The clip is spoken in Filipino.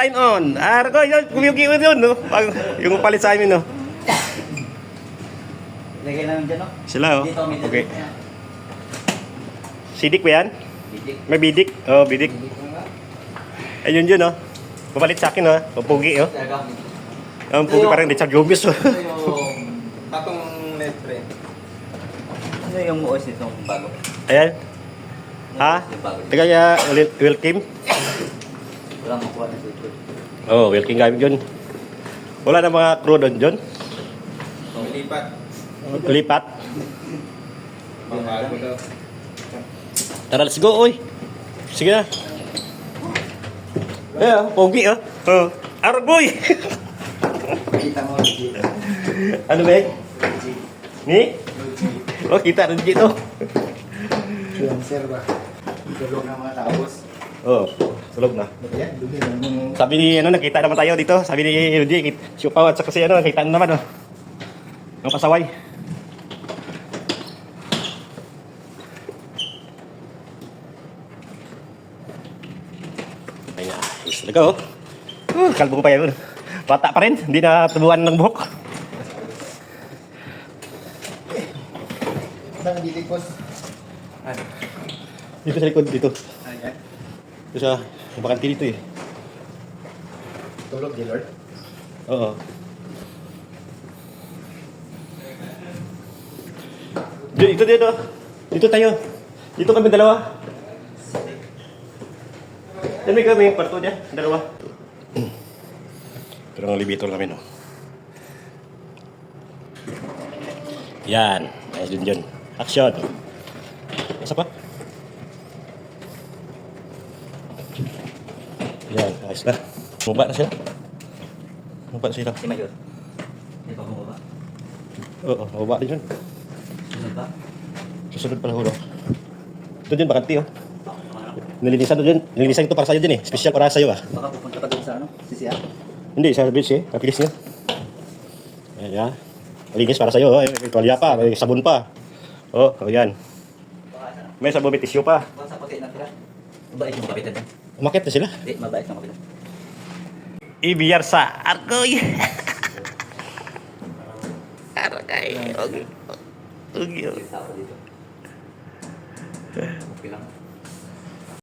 sign on. Argo, yun, kumiyugi yun, no? Yung palit sa amin, no? Lagay lang dyan, no? Sila, oh. Dito, may Okay. dito. Sidik ba yan? Bidik. May bidik? Oh, bidik. Ayun yun, no? Papalit sa akin, no? Pupugi, oh. Ang pugi parang Richard Gomez, oh. Ito yung tatong Nestre. Ano yung OS nitong bago? Ayan. Ha? Yung bago. Tagaya, welcome. Walang makuha na dito. Oh, welcome gamit yun. Wala na mga crew doon, John? Lipat. Lipat. Mabago daw. Tara, let's go, oy. Sige na. Ayan, pogi, oh. Oh. Argoy! Kita mo dito. Ano ba, ni? Oh, kita rin dito. Sir ba? Tulog ng mga tapos. Oh, sulog na. Yan, dugi lang. Sabi ni, ano, nakita naman tayo dito. Sabi ni Rudy, si Upaw at saka si, ano, nakita na naman, oh. Ang pasaway. Ayan, is na go. Kalbo pa yan. Bata pa rin, hindi na tubuan ng buhok. Saan ang bitik, boss? Dito sa likod, dito. Ayan. Dito sa bakante dito, eh. Tulog, Lord. Oo. Dito, dito. Dito tayo. Dito kami dalawa. Yan may kami yung kwarto niya. Dalawa. Pero ang elevator kami, no? Yan. Ayos din dyan. Action. Isa pa? Yan. Ayos na. Bumaba na sila. Bumaba na sila. Si Mayor. Hindi pa bumaba. Oo, bumaba din yun. Sunod ba? Susunod pala hulo. Ito dyan, bakanti, oh. Nilinisan doon dyan. Nilinisan ito para sa'yo dyan, eh. Special para sa'yo, ah. Baka pupunta pa doon sa ano? CCR? Hindi, sa beach, eh. Kapilis niya. Ayan, malinis para sa'yo, oh. May tuwalya pa, may sabon pa. Oh, ayan. May sabon, may tissue pa. Baka sa puti na tira. Mabait yung kapitan. Umakit na sila. Hindi, mabait yung kapitan. Ibiyar sa Argoy. Argoy. Okay. Okay. Tao dito. Okay lang.